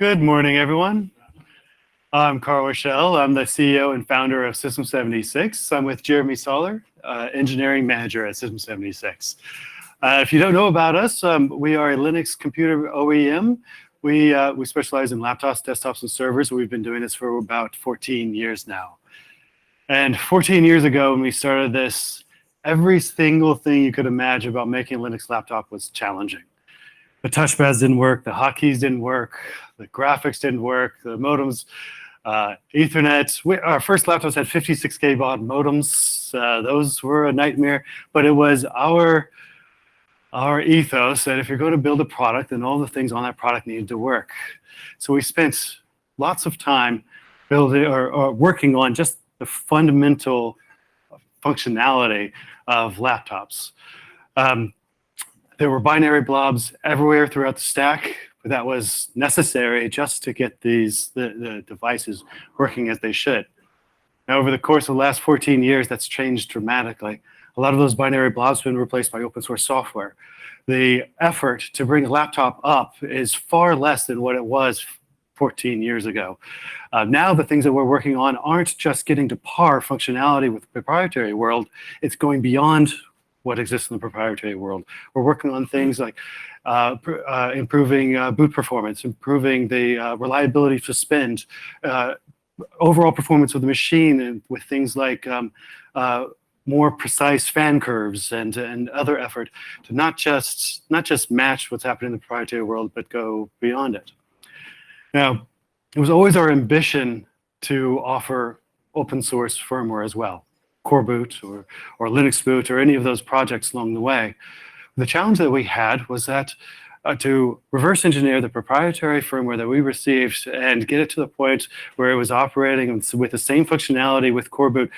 Good morning, everyone. I'm Carl Rochelle. I'm the CEO and founder of System76. I'm with Jeremy Soller, engineering manager at System76. If you don't know about us, we are a Linux computer OEM. We specialize in laptops, desktops, and servers. We've been doing this for about 14 years now. And 14 years ago, when we started this, every single thing you could imagine about making a Linux laptop was challenging. The touchpads didn't work, the hotkeys didn't work, the graphics didn't work, the modems, Ethernet. Our first laptops had 56K baud modems. Those were a nightmare, but it was our ethos that if you're going to build a product, then all the things on that product needed to work. So we spent lots of time building or working on just the fundamental functionality of laptops. There were binary blobs everywhere throughout the stack, but that was necessary just to get the devices working as they should. Now, over the course of the last 14 years, that's changed dramatically. A lot of those binary blobs have been replaced by open source software. The effort to bring a laptop up is far less than what it was 14 years ago. Now the things that we're working on aren't just getting to par functionality with the proprietary world, it's going beyond what exists in the proprietary world. We're working on things like improving boot performance, improving the reliability to spend, overall performance of the machine, and with things like more precise fan curves and other effort to not just match what's happening in the proprietary world, but go beyond it. Now, it was always our ambition to offer open source firmware as well. Core boot or Linux boot or any of those projects along the way. The challenge that we had was that to reverse engineer the proprietary firmware that we received and get it to the point where it was operating with the same functionality with core boot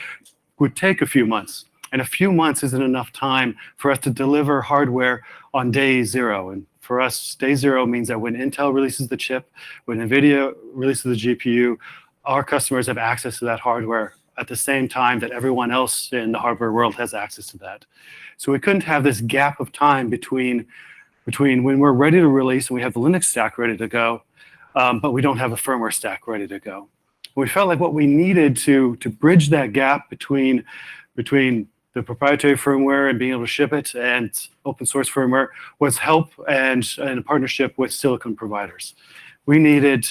would take a few months. And a few months isn't enough time for us to deliver hardware on day zero. And for us, day zero means that when Intel releases the chip, when NVIDIA releases the GPU, our customers have access to that hardware at the same time that everyone else in the hardware world has access to that. So we couldn't have this gap of time between when we're ready to release and we have the Linux stack ready to go, but we don't have a firmware stack ready to go. We felt like what we needed to bridge that gap between the proprietary firmware and being able to ship it and open source firmware was help and a partnership with silicon providers. We needed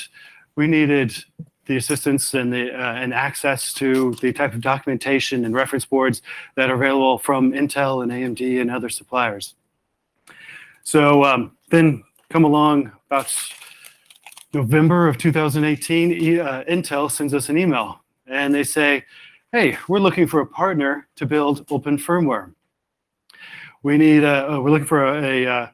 the assistance and access to the type of documentation and reference boards that are available from Intel and AMD and other suppliers. So then come along about November of 2018, Intel sends us an email and they say, hey, we're looking for a partner to build open firmware. We're looking for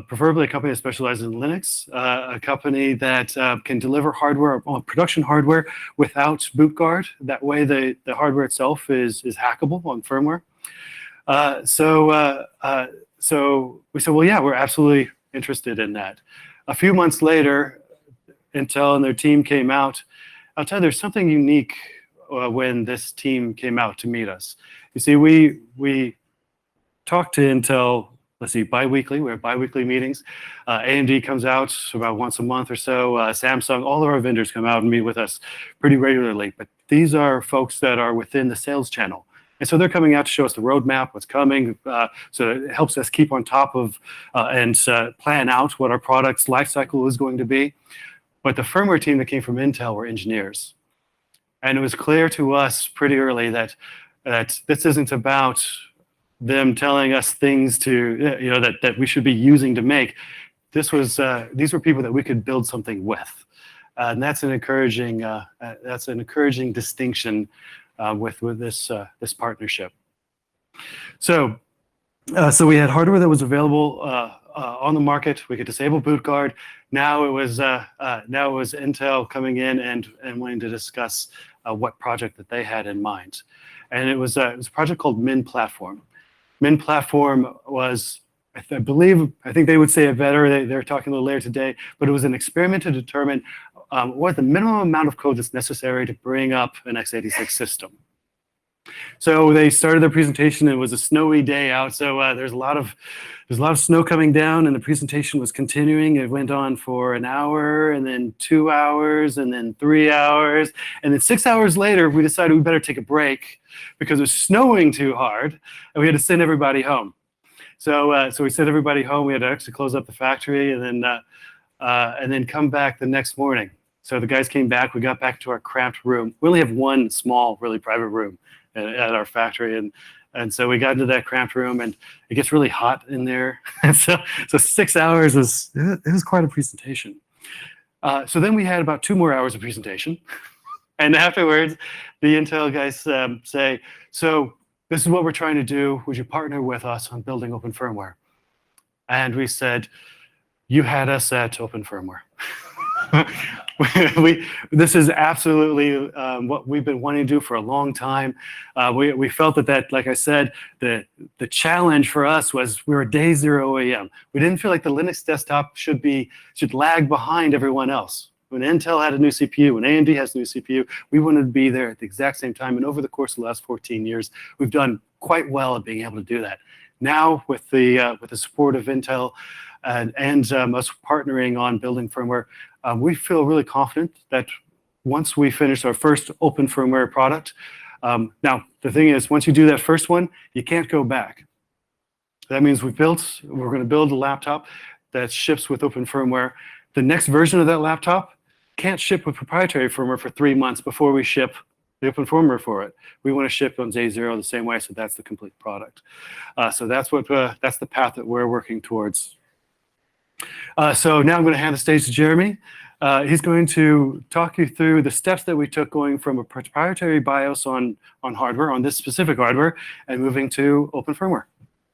preferably a company that specializes in Linux, a company that can deliver hardware, production hardware without boot guard. That way the hardware itself is hackable on firmware. So we said, well, yeah, we're absolutely interested in that. A few months later, Intel and their team came out. I'll tell you, there's something unique when this team came out to meet us. You see, we talked to Intel, let's see, bi-weekly. We have bi-weekly meetings. AMD comes out about once a month or so. Samsung, all of our vendors come out and meet with us pretty regularly. But these are folks that are within the sales channel. And so they're coming out to show us the roadmap, what's coming. So it helps us keep on top of and plan out what our product's life cycle is going to be. But the firmware team that came from Intel were engineers. And it was clear to us pretty early that this isn't about them telling us things that we should be using to make. These were people that we could build something with, and that's an encouraging distinction with this partnership. So we had hardware that was available on the market. We could disable boot guard. Now it was Intel coming in and wanting to discuss what project that they had in mind, and it was a project called Min Platform. Min Platform was, I think they would say it better. They're talking a little later today, but it was an experiment to determine what the minimum amount of code that's necessary to bring up an x86 system. So they started their presentation. It was a snowy day out, so there's a lot of snow coming down, and the presentation was continuing. It went on for an hour, and then 2 hours, and then 3 hours, and then 6 hours later, we decided we better take a break because it was snowing too hard, and we had to send everybody home. So we sent everybody home. We had to actually close up the factory, and then come back the next morning. So the guys came back. We got back to our cramped room. We only have one small, really private room at our factory, and so we got into that cramped room, and it gets really hot in there. And so 6 hours was quite a presentation. So then we had about 2 more hours of presentation, and afterwards, the Intel guys say, "So this is what we're trying to do. Would you partner with us on building open firmware?" And we said, "You had us at open firmware." This is absolutely what we've been wanting to do for a long time. We felt that, like I said, the challenge for us was we were day zero OEM. We didn't feel like the Linux desktop should lag behind everyone else. When Intel had a new CPU, when AMD has a new CPU, we wanted to be there at the exact same time. And over the course of the last 14 years, we've done quite well at being able to do that. Now, with the support of Intel and us partnering on building firmware, we feel really confident that once we finish our first open firmware product, now the thing is, once you do that first one, you can't go back. That means we're going to build a laptop that ships with open firmware. The next version of that laptop can't ship with proprietary firmware for 3 months before we ship the open firmware for it. We want to ship on day zero the same way, so that's the complete product. So that's the path that we're working towards. So now I'm going to hand the stage to Jeremy. He's going to talk you through the steps that we took going from a proprietary BIOS on hardware, on this specific hardware, and moving to open firmware.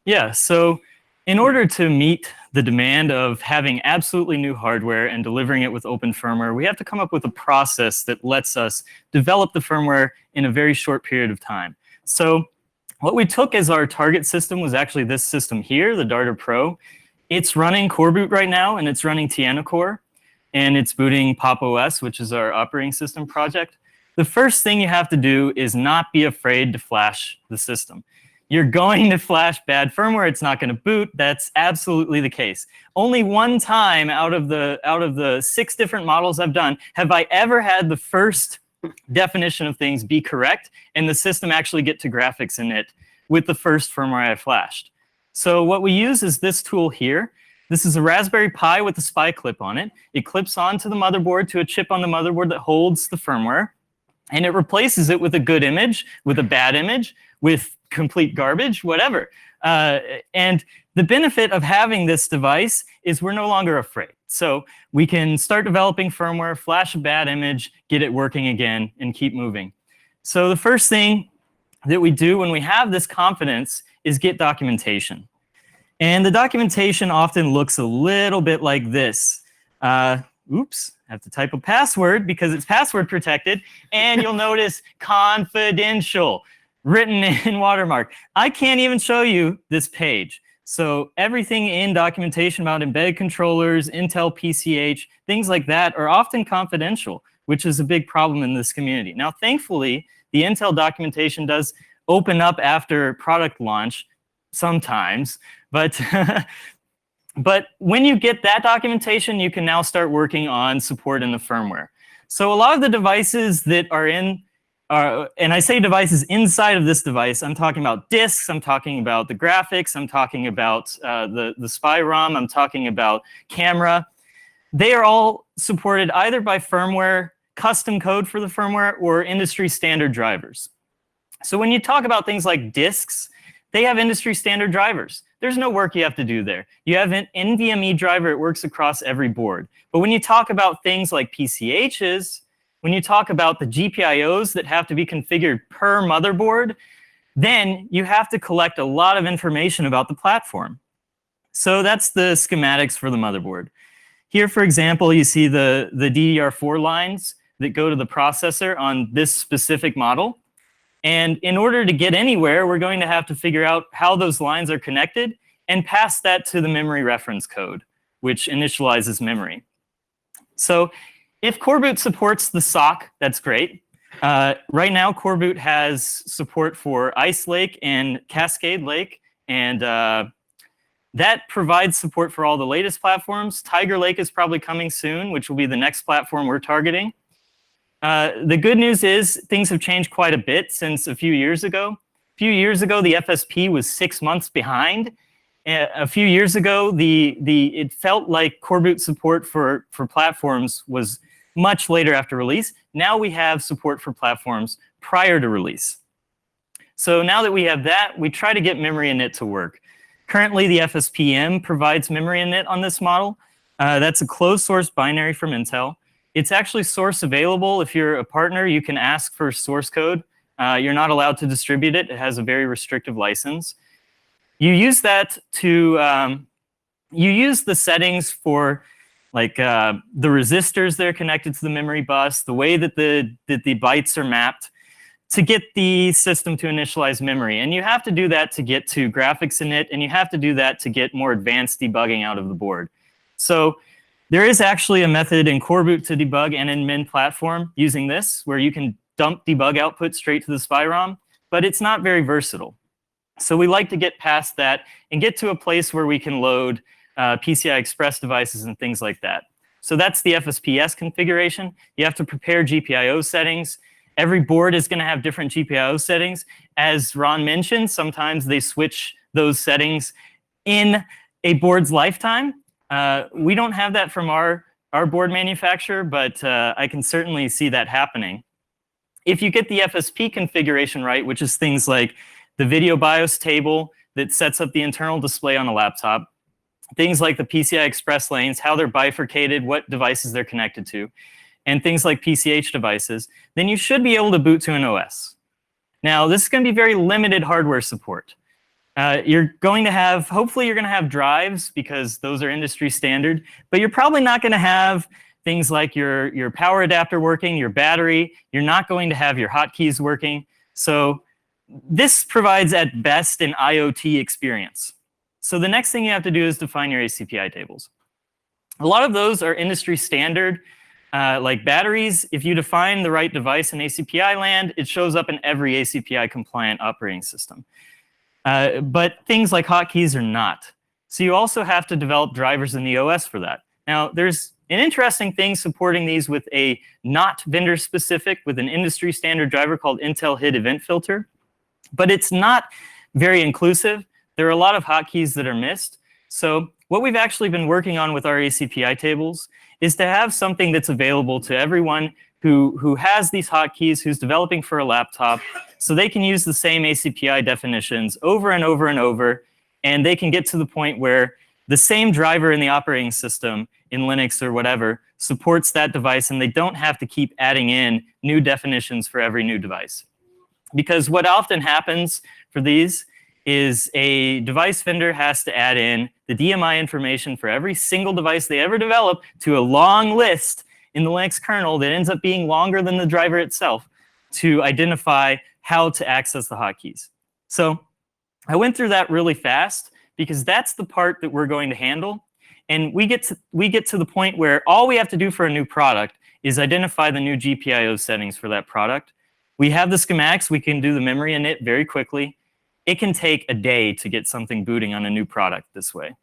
Yeah, so in order to meet the demand of having absolutely new hardware and delivering it with open firmware, we have to come up with a process that lets us develop the firmware in a very short period of time. So what we took as our target system was actually this system here, the Darter Pro. It's running Core Boot right now, and it's running Tiana Core, and it's booting Pop! OS, which is our operating system project. The first thing you have to do is not be afraid to flash the system. You're going to flash bad firmware. It's not going to boot. That's absolutely the case. Only one time out of the 6 different models I've done have I ever had the first definition of things be correct and the system actually get to graphics in it with the first firmware I flashed. So what we use is this tool here. This is a Raspberry Pi with a SPI clip on it. It clips onto the motherboard to a chip on the motherboard that holds the firmware, and it replaces it with a good image, with a bad image, with complete garbage, whatever. And the benefit of having this device is we're no longer afraid. So we can start developing firmware, flash a bad image, get it working again, and keep moving. So the first thing that we do when we have this confidence is get documentation. And the documentation often looks a little bit like this. Oops, I have to type a password because it's password protected. And you'll notice confidential written in watermark. I can't even show you this page. So everything in documentation about embedded controllers, Intel PCH, things like that are often confidential, which is a big problem in this community. Now, thankfully, the Intel documentation does open up after product launch sometimes, but but when you get that documentation, you can now start working on support in the firmware. So a lot of the devices that are in, and I say devices inside of this device, I'm talking about disks, I'm talking about the graphics, I'm talking about the SPI ROM, I'm talking about camera. They are all supported either by firmware, custom code for the firmware, or industry standard drivers. So when you talk about things like disks, they have industry standard drivers. There's no work you have to do there. You have an NVMe driver, it works across every board. But when you talk about things like PCHs, when you talk about the GPIOs that have to be configured per motherboard, then you have to collect a lot of information about the platform. So that's the schematics for the motherboard. Here, for example, you see the DDR4 lines that go to the processor on this specific model. And in order to get anywhere, we're going to have to figure out how those lines are connected and pass that to the memory reference code, which initializes memory. So if Core Boot supports the SOC, that's great. Right now, Core Boot has support for Ice Lake and Cascade Lake, and that provides support for all the latest platforms. Tiger Lake is probably coming soon, which will be the next platform we're targeting. The good news is things have changed quite a bit since a few years ago. A few years ago, the FSP was 6 months behind. A few years ago, it felt like Core Boot support for platforms was much later after release. Now we have support for platforms prior to release. So now that we have that, we try to get memory init to work. Currently, the FSPM provides memory init on this model. That's a closed source binary from Intel. It's actually source available. If you're a partner, you can ask for source code. You're not allowed to distribute it. It has a very restrictive license. You use that to, you use the settings for like the resistors that are connected to the memory bus, the way that the bytes are mapped to get the system to initialize memory. And you have to do that to get to graphics init, and you have to do that to get more advanced debugging out of the board. So there is actually a method in Core Boot to debug and in Min platform using this, where you can dump debug output straight to the SPI-ROM, but it's not very versatile. So we like to get past that and get to a place where we can load PCI Express devices and things like that. So that's the FSPS configuration. You have to prepare GPIO settings. Every board is going to have different GPIO settings. As Ron mentioned, sometimes they switch those settings in a board's lifetime. We don't have that from our board manufacturer, but I can certainly see that happening. If you get the FSP configuration right, which is things like the video BIOS table that sets up the internal display on a laptop, things like the PCI Express lanes, how they're bifurcated, what devices they're connected to, and things like PCH devices, then you should be able to boot to an OS. Now, this is going to be very limited hardware support. You're going to have, hopefully you're going to have drives because those are industry standard, but you're probably not going to have things like your power adapter working, your battery. You're not going to have your hotkeys working. So this provides at best an IoT experience. So the next thing you have to do is define your ACPI tables. A lot of those are industry standard. Like batteries, if you define the right device in ACPI land, it shows up in every ACPI compliant operating system. But things like hotkeys are not. So you also have to develop drivers in the OS for that. Now, there's an interesting thing supporting these with a not vendor specific, with an industry standard driver called Intel HID Event Filter. But it's not very inclusive. There are a lot of hotkeys that are missed. So what we've actually been working on with our ACPI tables is to have something that's available to everyone who has these hotkeys, who's developing for a laptop, so they can use the same ACPI definitions over and over and over, and they can get to the point where the same driver in the operating system in Linux or whatever supports that device, and they don't have to keep adding in new definitions for every new device. Because what often happens for these is a device vendor has to add in the DMI information for every single device they ever develop to a long list in the Linux kernel that ends up being longer than the driver itself to identify how to access the hotkeys. So I went through that really fast because that's the part that we're going to handle. And we get to the point where all we have to do for a new product is identify the new GPIO settings for that product. We have the schematics. We can do the memory init very quickly. It can take a day to get something booting on a new product this way.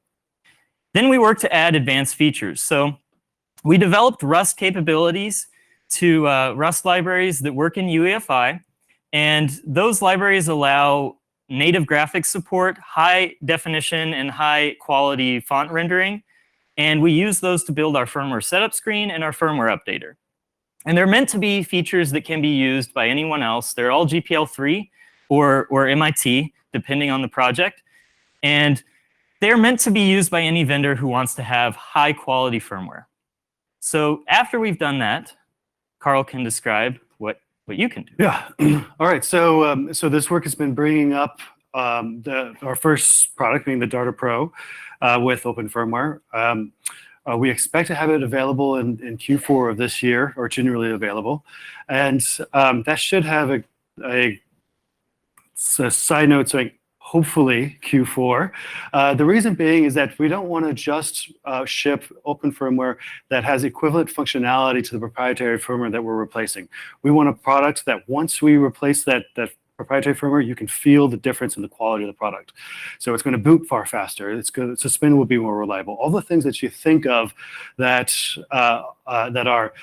Then we work to add advanced features. So we developed Rust capabilities to Rust libraries that work in UEFI. And those libraries allow native graphics support, high definition and high quality font rendering. And we use those to build our firmware setup screen and our firmware updater. And they're meant to be features that can be used by anyone else. They're all GPL3 or MIT, depending on the project. And they're meant to be used by any vendor who wants to have high quality firmware. So after we've done that, Carl can describe what you can do. Yeah. All right. So so this work has been bringing up our first product, being the Darta Pro, with open firmware. We expect to have it available in Q4 of this year, or generally available. And that should have a side note saying, hopefully Q4. The reason being is that we don't want to just ship open firmware that has equivalent functionality to the proprietary firmware that we're replacing. We want a product that once we replace that proprietary firmware, you can feel the difference in the quality of the product. So it's going to boot far faster. The spin will be more reliable. All the things that you think of that that are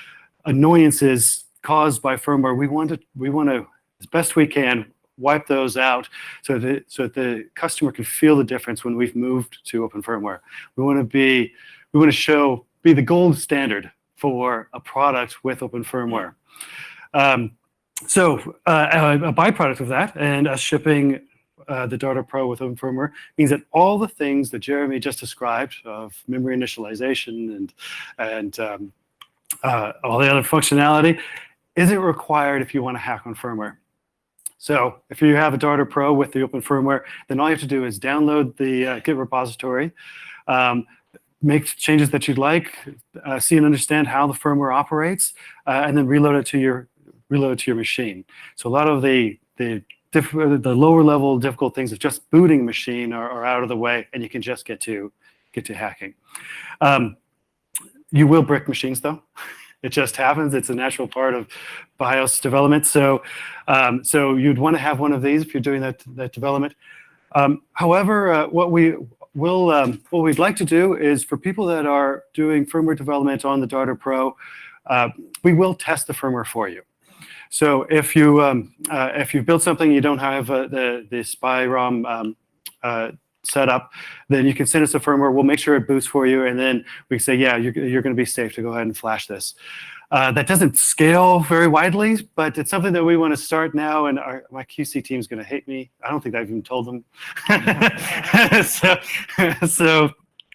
annoyances caused by firmware, we want to, as best we can, wipe those out so that the customer can feel the difference when we've moved to open firmware. We want to be the gold standard for a product with open firmware. So a byproduct of that and us shipping the Darter Pro with open firmware means that all the things that Jeremy just described of memory initialization and all the other functionality isn't required if you want to hack on firmware. So if you have a Darter Pro with the open firmware, then all you have to do is download the Git repository, make changes that you'd like, see and understand how the firmware operates, and then reload it to your machine. So a lot of the lower level difficult things of just booting a machine are out of the way, and you can just get to hacking. You will brick machines though. It just happens. It's a natural part of BIOS development. So you'd want to have one of these if you're doing that development. However, what we'd like to do is for people that are doing firmware development on the Darter Pro, we will test the firmware for you. So if you've built something you don't have the SPI ROM set up, then you can send us the firmware. We'll make sure it boots for you, and then we say, yeah, you're going to be safe to go ahead and flash this. That doesn't scale very widely, but it's something that we want to start now, and my QC team is going to hate me. I don't think I've even told them.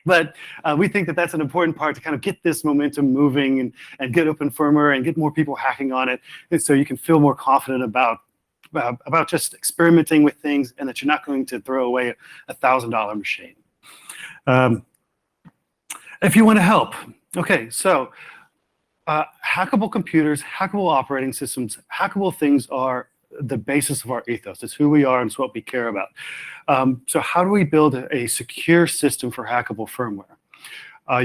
But we think that that's an important part to kind of get this momentum moving and get open firmware and get more people hacking on it, and so you can feel more confident about just experimenting with things, and that you're not going to throw away a $1,000 machine. If you want to help, okay, so hackable computers, hackable operating systems, hackable things are the basis of our ethos. It's who we are and it's what we care about. So how do we build a secure system for hackable firmware?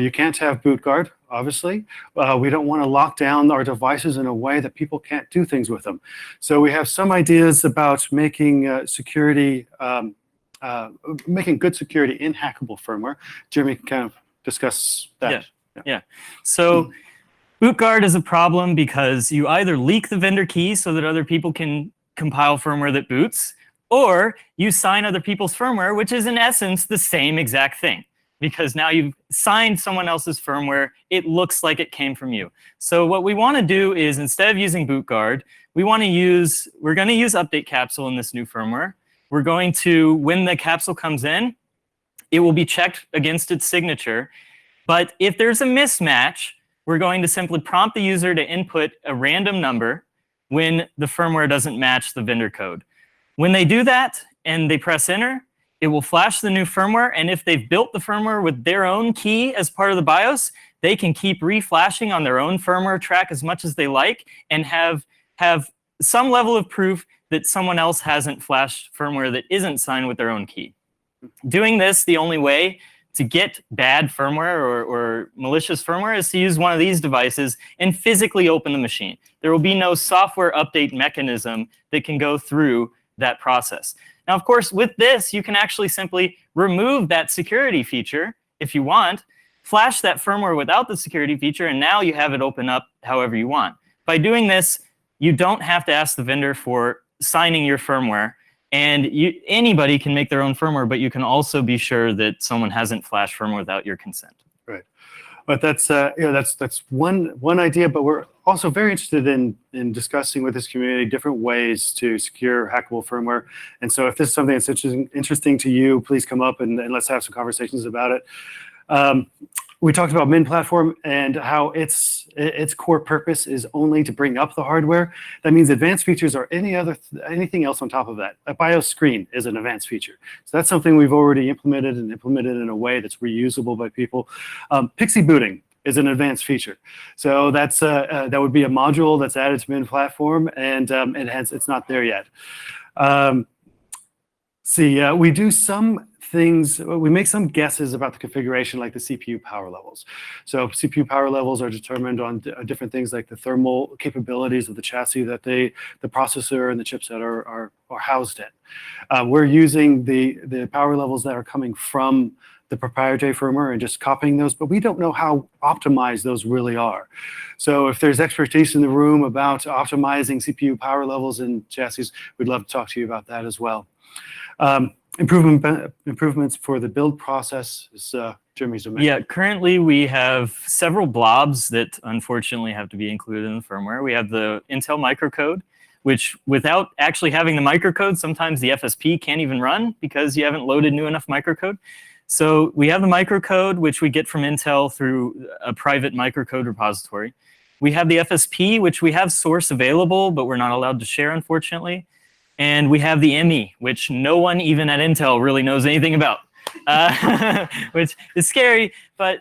You can't have bootguard, obviously. We don't want to lock down our devices in a way that people can't do things with them. So we have some ideas about making security, making good security in hackable firmware. Jeremy can kind of discuss that. Yeah. So bootguard is a problem because you either leak the vendor key so that other people can compile firmware that boots, or you sign other people's firmware, which is in essence the same exact thing. Because now you've signed someone else's firmware, it looks like it came from you. So what we want to do is, instead of using bootguard, we're going to use update capsule in this new firmware. We're going to, when the capsule comes in, it will be checked against its signature. But if there's a mismatch, we're going to simply prompt the user to input a random number when the firmware doesn't match the vendor code. When they do that and they press enter, it will flash the new firmware, and if they've built the firmware with their own key as part of the BIOS, they can keep reflashing on their own firmware track as much as they like and have some level of proof that someone else hasn't flashed firmware that isn't signed with their own key. Doing this, the only way to get bad firmware or malicious firmware is to use one of these devices and physically open the machine. There will be no software update mechanism that can go through that process. Now, of course, with this, you can actually simply remove that security feature if you want, flash that firmware without the security feature, and now you have it open up however you want. By doing this, you don't have to ask the vendor for signing your firmware, and anybody can make their own firmware, but you can also be sure that someone hasn't flashed firmware without your consent. Right. But that's one idea, but we're also very interested in discussing with this community different ways to secure hackable firmware. And so if this is something that's interesting to you, please come up and let's have some conversations about it. We talked about Min platform and how its core purpose is only to bring up the hardware. That means advanced features or anything else on top of that. A BIOS screen is an advanced feature. So that's something we've already implemented in a way that's reusable by people. Pixie booting is an advanced feature. So that's that would be a module that's added to Min platform, and hence it's not there yet. See, we do some things, we make some guesses about the configuration like the CPU power levels. So CPU power levels are determined on different things like the thermal capabilities of the chassis that the processor and the chipset are housed in. We're using the power levels that are coming from the proprietary firmware and just copying those, but we don't know how optimized those really are. So if there's expertise in the room about optimizing CPU power levels in chassis, we'd love to talk to you about that as well. Improvements for the build process is Jeremy's domain. Yeah, currently we have several blobs that unfortunately have to be included in the firmware. We have the Intel microcode, which without actually having the microcode, sometimes the FSP can't even run because you haven't loaded new enough microcode. So we have the microcode, which we get from Intel through a private microcode repository. We have the FSP, which we have source available, but we're not allowed to share, unfortunately. And we have the ME, which no one even at Intel really knows anything about, which is scary. But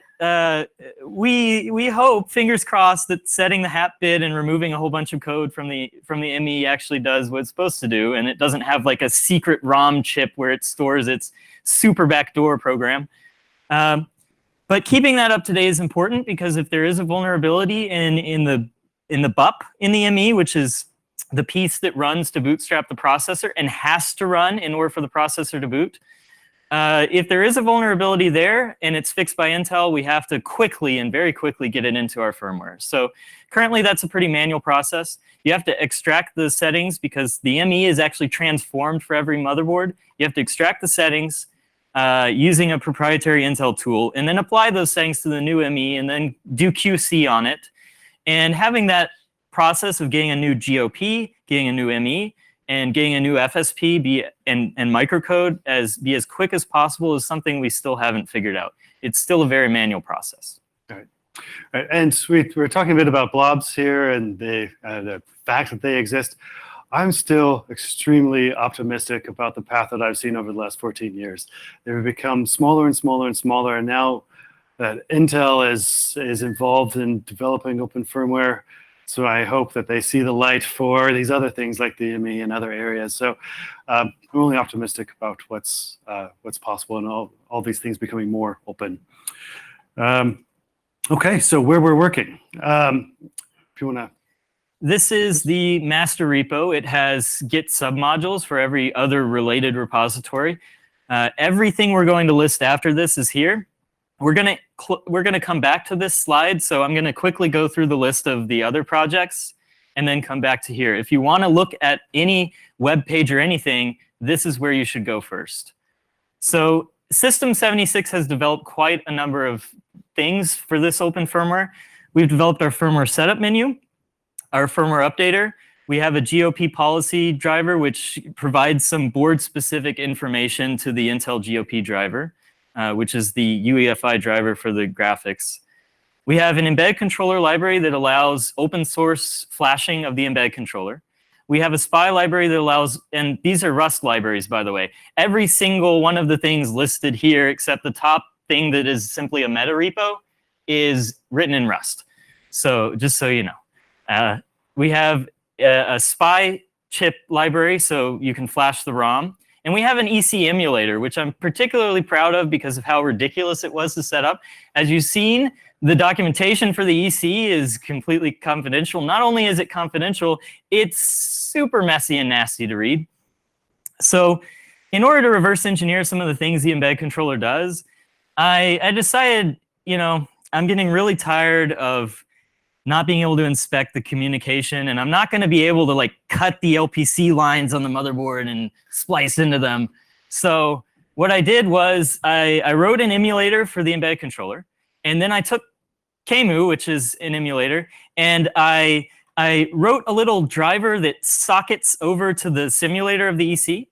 we hope, fingers crossed, that setting the HAP bit and removing a whole bunch of code from the ME actually does what it's supposed to do, and it doesn't have like a secret ROM chip where it stores its super backdoor program. But keeping that up to date is important, because if there is a vulnerability in the BUP in the ME, which is the piece that runs to bootstrap the processor and has to run in order for the processor to boot. If there is a vulnerability there and it's fixed by Intel, we have to quickly and very quickly get it into our firmware. So currently that's a pretty manual process. You have to extract the settings because the ME is actually transformed for every motherboard. You have to extract the settings using a proprietary Intel tool and then apply those settings to the new ME and then do QC on it. And having that process of getting a new GOP, getting a new ME, and getting a new FSP and microcode be as quick as possible is something we still haven't figured out. It's still a very manual process. Right. And we're talking a bit about blobs here and the fact that they exist. I'm still extremely optimistic about the path that I've seen over the last 14 years. They've become smaller and smaller and smaller, and now that Intel is involved in developing open firmware, so I hope that they see the light for these other things like the ME and other areas. So I'm really optimistic about what's possible and all these things becoming more open. Okay, so where we're working. If you want to. This is the master repo. It has Git submodules for every other related repository. Everything we're going to list after this is here. We're gonna come back to this slide, so I'm gonna quickly go through the list of the other projects and then come back to here. If you want to look at any web page or anything, this is where you should go first. So System76 has developed quite a number of things for this open firmware. We've developed our firmware setup menu, our firmware updater. We have a GOP policy driver, which provides some board-specific information to the Intel GOP driver. Which is the UEFI driver for the graphics. We have an embed controller library that allows open source flashing of the embed controller. We have a SPI library that allows, and these are Rust libraries, by the way. Every single one of the things listed here, except the top thing that is simply a meta repo, is written in Rust. So just so you know. We have a SPI chip library, so you can flash the ROM. And we have an EC emulator, which I'm particularly proud of because of how ridiculous it was to set up. As you've seen, the documentation for the EC is completely confidential. Not only is it confidential, it's super messy and nasty to read. So in order to reverse engineer some of the things the embed controller does, I decided, I'm getting really tired of not being able to inspect the communication, and I'm not going to be able to cut the LPC lines on the motherboard and splice into them. So what I did was I wrote an emulator for the embedded controller, and then I took KMU, which is an emulator, and I wrote a little driver that sockets over to the simulator of the EC,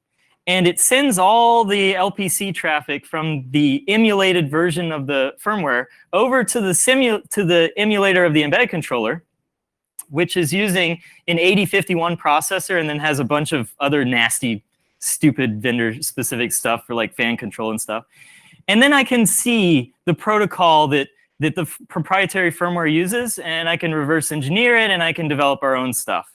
and it sends all the LPC traffic from the emulated version of the firmware over to the emulator of the embedded controller, which is using an 8051 processor and then has a bunch of other nasty, stupid vendor-specific stuff for fan control and stuff. And then I can see the protocol that the proprietary firmware uses, and I can reverse engineer it, and I can develop our own stuff.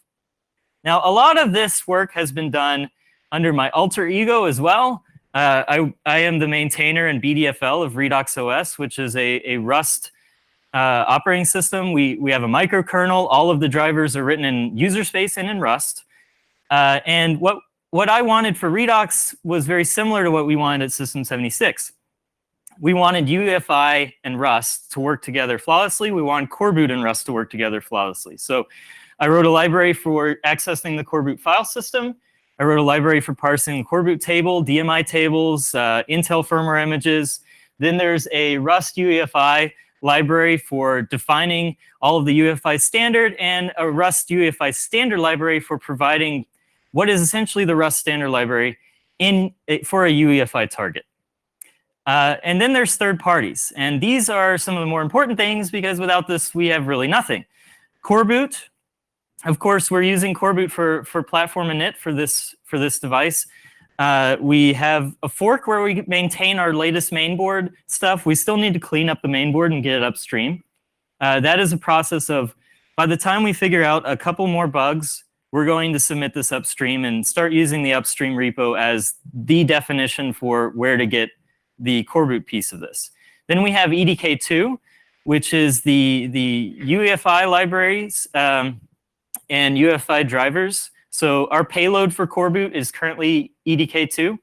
Now, a lot of this work has been done under my alter ego as well. I am the maintainer and BDFL of Redux OS, which is a Rust operating system. We have a microkernel. All of the drivers are written in user space and in Rust. And what I wanted for Redux was very similar to what we wanted at System76. We wanted UEFI and Rust to work together flawlessly. We wanted core boot and Rust to work together flawlessly. So I wrote a library for accessing the core boot file system. I wrote a library for parsing the core boot table, DMI tables, Intel firmware images. Then there's a Rust UEFI library for defining all of the UEFI standard, and a Rust UEFI standard library for providing what is essentially the Rust standard library for a UEFI target. And then there's third parties. And these are some of the more important things, because without this, we have really nothing. Core boot. Of course, we're using core boot for platform init for this device. We have a fork where we maintain our latest mainboard stuff. We still need to clean up the mainboard and get it upstream. That is a process of, by the time we figure out a couple more bugs, we're going to submit this upstream and start using the upstream repo as the definition for where to get the core boot piece of this. Then we have EDK2, which is the UEFI libraries and UEFI drivers. So our payload for core boot is currently EDK2.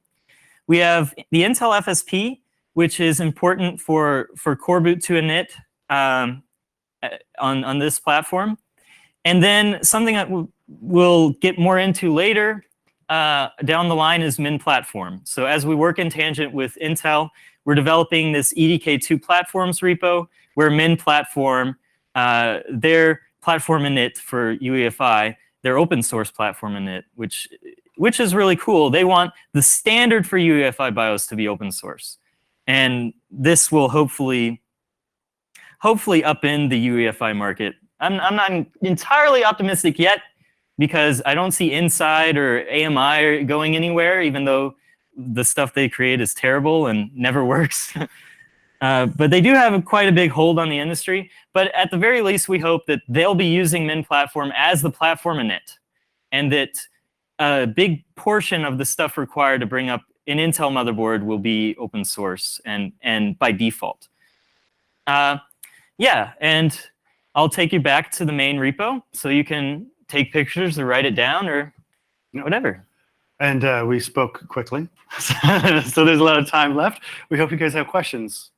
We have the Intel FSP, which is important for core boot to init on this platform. And then something that we'll get more into later down the line is Min platform. So as we work in tangent with Intel, we're developing this EDK2 platforms repo where Min platform, their platform init for UEFI, their open source platform init, which is really cool. They want the standard for UEFI BIOS to be open source. And this will hopefully upend the UEFI market. I'm not entirely optimistic yet, because I don't see Inside or AMI going anywhere, even though the stuff they create is terrible and never works. But they do have quite a big hold on the industry. But at the very least, we hope that they'll be using Min platform as the platform init, and that a big portion of the stuff required to bring up an Intel motherboard will be open source and by default. Yeah, and I'll take you back to the main repo so you can take pictures or write it down or whatever. And we spoke quickly, so there's a lot of time left. We hope you guys have questions.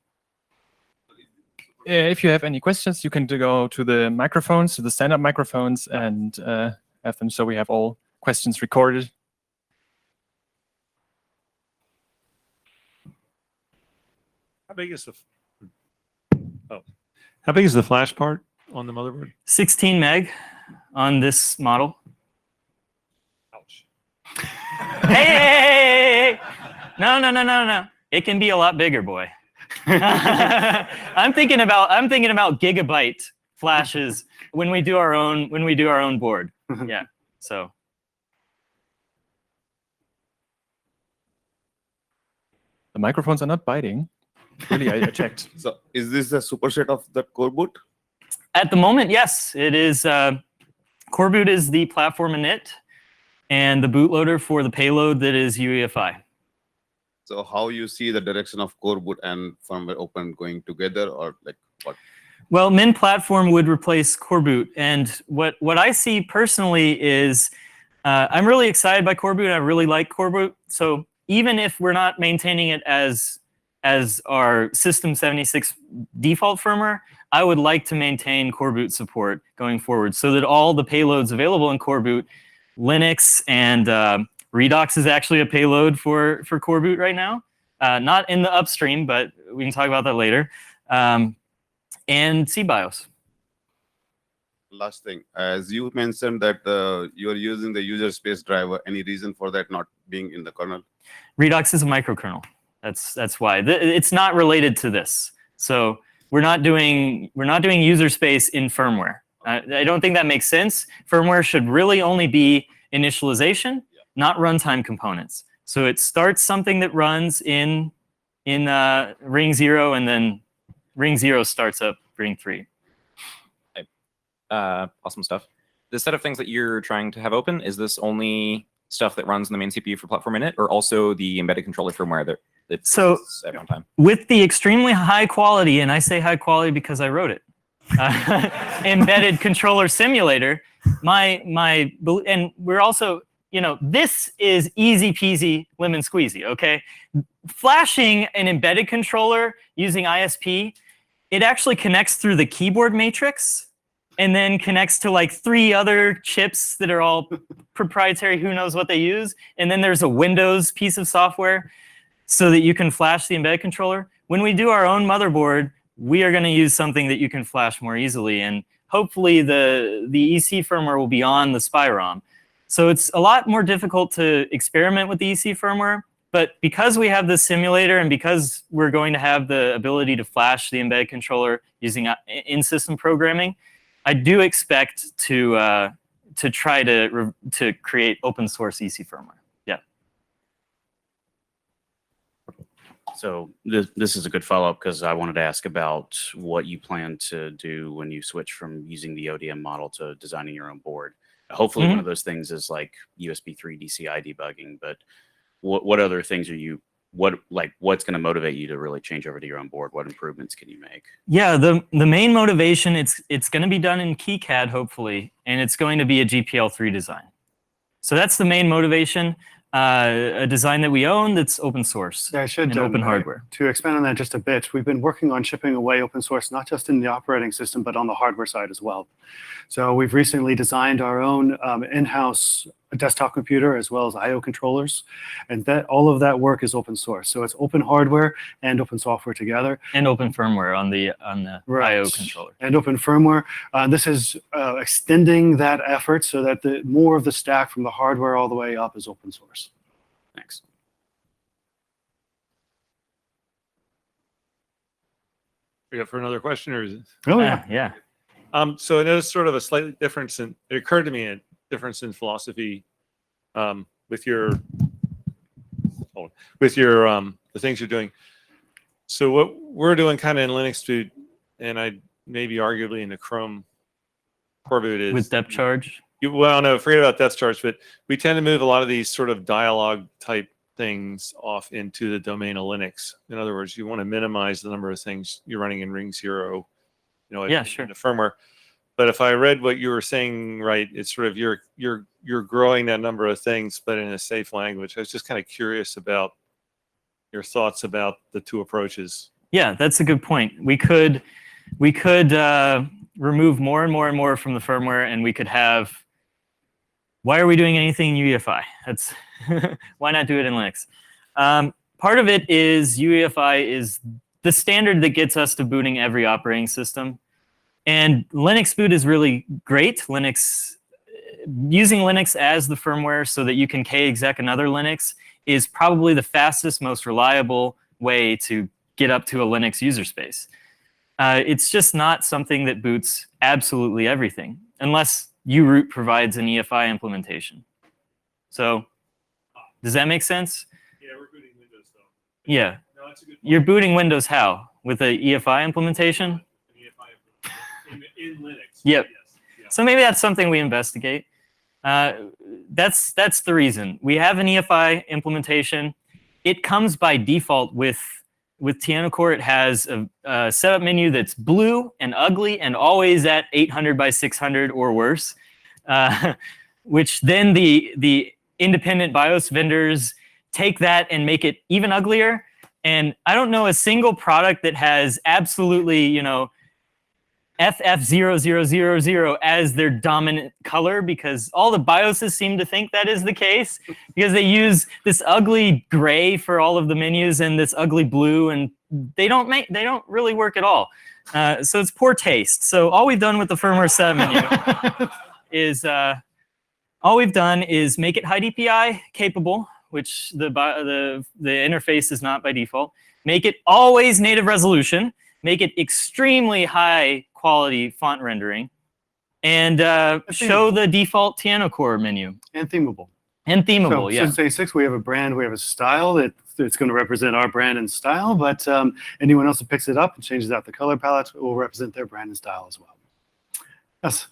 If you have any questions, you can go to the microphones, to the stand-up microphones, and have them so we have all questions recorded. How big is the flash part on the motherboard? 16 meg on this model. Ouch. Hey! No. It can be a lot bigger, boy. I'm thinking about gigabyte flashes when we do our own board. Yeah. So The microphones are not biting. Really, I checked. So is this a superset of the core boot? at the moment, yes, it is. Core boot is the platform init, and the bootloader for the payload that is UEFI. So how you see the direction of core boot and firmware open going together, or like what? Well, Min platform would replace core boot, and what I see personally is I'm really excited by core boot. I really like core boot. So even if we're not maintaining it as our System76 default firmware, I would like to maintain core boot support going forward, so that all the payloads available in core boot, Linux and Redux is actually a payload for core boot right now. Not in the upstream, but we can talk about that later. And CBIOS. Last thing, as you mentioned that you're using the user space driver, any reason for that not being in the kernel? Redux is a microkernel. That's why. It's not related to this. So we're not doing user space in firmware. I don't think that makes sense. Firmware should really only be initialization, not runtime components. So it starts something that runs in ring 0, and then ring 0 starts up ring 3. Awesome stuff. The set of things that you're trying to have open, is this only stuff that runs on the main CPU for Platform Init, or also the embedded controller firmware that So- exists at runtime? With the extremely high quality, and I say high quality because I wrote it, embedded controller simulator, and we're also, this is easy peasy lemon squeezy, okay? Flashing an embedded controller using ISP, it actually connects through the keyboard matrix and then connects to like 3 other chips that are all proprietary, who knows what they use. And then there's a Windows piece of software so that you can flash the embedded controller. When we do our own motherboard, we are going to use something that you can flash more easily. And hopefully the EC firmware will be on the SPI-ROM. So it's a lot more difficult to experiment with the EC firmware. But because we have this simulator and because we're going to have the ability to flash the embedded controller using in-system programming, I do expect to try to create open source EC firmware. Yeah. So this is a good follow-up because I wanted to ask about what you plan to do when you switch from using the ODM model to designing your own board. Hopefully one of those things is like USB 3 DCI debugging, but what other things are you, what's going to motivate you to really change over to your own board? What improvements can you make? Yeah, the main motivation, it's going to be done in KiCad, hopefully, and it's going to be a GPL3 design. So that's the main motivation, a design that we own that's open source and open hardware. To expand on that just a bit, we've been working on shipping away open source, not just in the operating system, but on the hardware side as well. So we've recently designed our own in-house desktop computer as well as I/O controllers, and all of that work is open source. So it's open hardware and open software together, And open firmware on the Right. I/O controller. and open firmware. This is extending that effort so that more of the stack from the hardware all the way up is open source. Thanks. We got for another question, or is it? Oh yeah. Yeah. So I noticed sort of a slightly difference in, it occurred to me a difference in philosophy with your the things you're doing. So what we're doing kind of in Linux boot, and I maybe arguably in the Chrome core boot is With depth charge. well, no, forget about depth charge, but we tend to move a lot of these sort of dialogue type things off into the domain of Linux. In other words, you want to minimize the number of things you're running in ring 0, Yeah, in sure. the firmware. But if I read what you were saying right, it's sort of you're growing that number of things, but in a safe language. I was just kind of curious about your thoughts about the two approaches. Yeah, that's a good point. We could remove more and more and more from the firmware, and we could have. Why are we doing anything in UEFI? That's why not do it in Linux? Part of it is UEFI is the standard that gets us to booting every operating system. And Linux boot is really great. Using Linux as the firmware so that you can kexec another Linux is probably the fastest, most reliable way to get up to a Linux user space. It's just not something that boots absolutely everything, unless uroot provides an EFI implementation. So does that make sense? Yeah, we're booting Windows though. Yeah. No, that's a good You're booting Windows how? With a EFI implementation? in Linux. Yep. Yes. Yeah. So maybe that's something we investigate. That's the reason. We have an EFI implementation. It comes by default with TianoCore. It has a setup menu that's blue and ugly and always at 800 by 600 or worse, which then the independent BIOS vendors take that and make it even uglier. And I don't know a single product that has absolutely, FF0000 as their dominant color, because all the BIOSes seem to think that is the case, because they use this ugly gray for all of the menus and this ugly blue, and they don't really work at all. So it's poor taste. So all we've done with the firmware setup menu is make it high DPI capable, which the interface is not by default. Make it always native resolution. Make it extremely high quality font rendering, and show the default TianoCore menu. And themable. And themable, So yeah. System76, we have a brand, we have a style that's going to represent our brand and style, but anyone else that picks it up and changes out the color palette will represent their brand and style as well. Yes.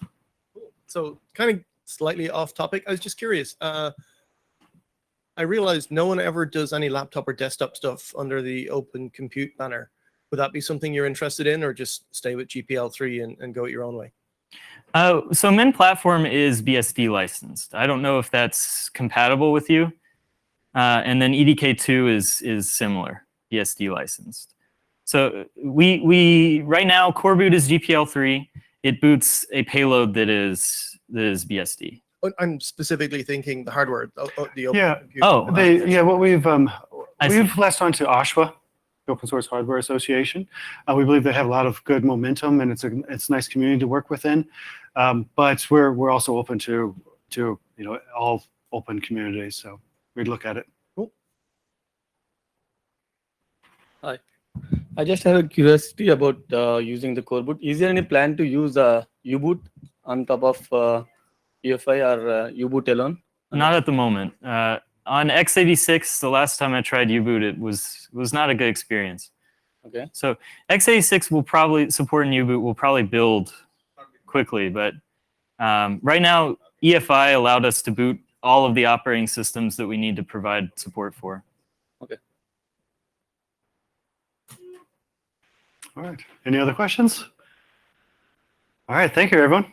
So kind of slightly off topic, I was just curious. I realized no one ever does any laptop or desktop stuff under the Open Compute banner. Would that be something you're interested in, or just stay with GPL3 and go it your own way? So Min platform is BSD licensed. I don't know if that's compatible with you. And then EDK2 is similar, BSD licensed. So we right now core boot is GPL3. It boots a payload that is BSD. I'm specifically thinking the hardware, the Open Yeah. Compute. What we've I see. we've latched onto OSHWA, the Open Source Hardware Association. We believe they have a lot of good momentum, and it's a nice community to work within. But we're also open to all open communities, so we'd look at it. Hi. I just have a curiosity about using the core boot. Is there any plan to use U-boot on top of UEFI or U-boot alone? Not at the moment. On x86, the last time I tried U-boot, it was not a good experience. Okay. So x86 will probably support in U-boot will probably build quickly, but right now EFI allowed us to boot all of the operating systems that we need to provide support for. Okay. All right. Any other questions? All right. Thank you, everyone.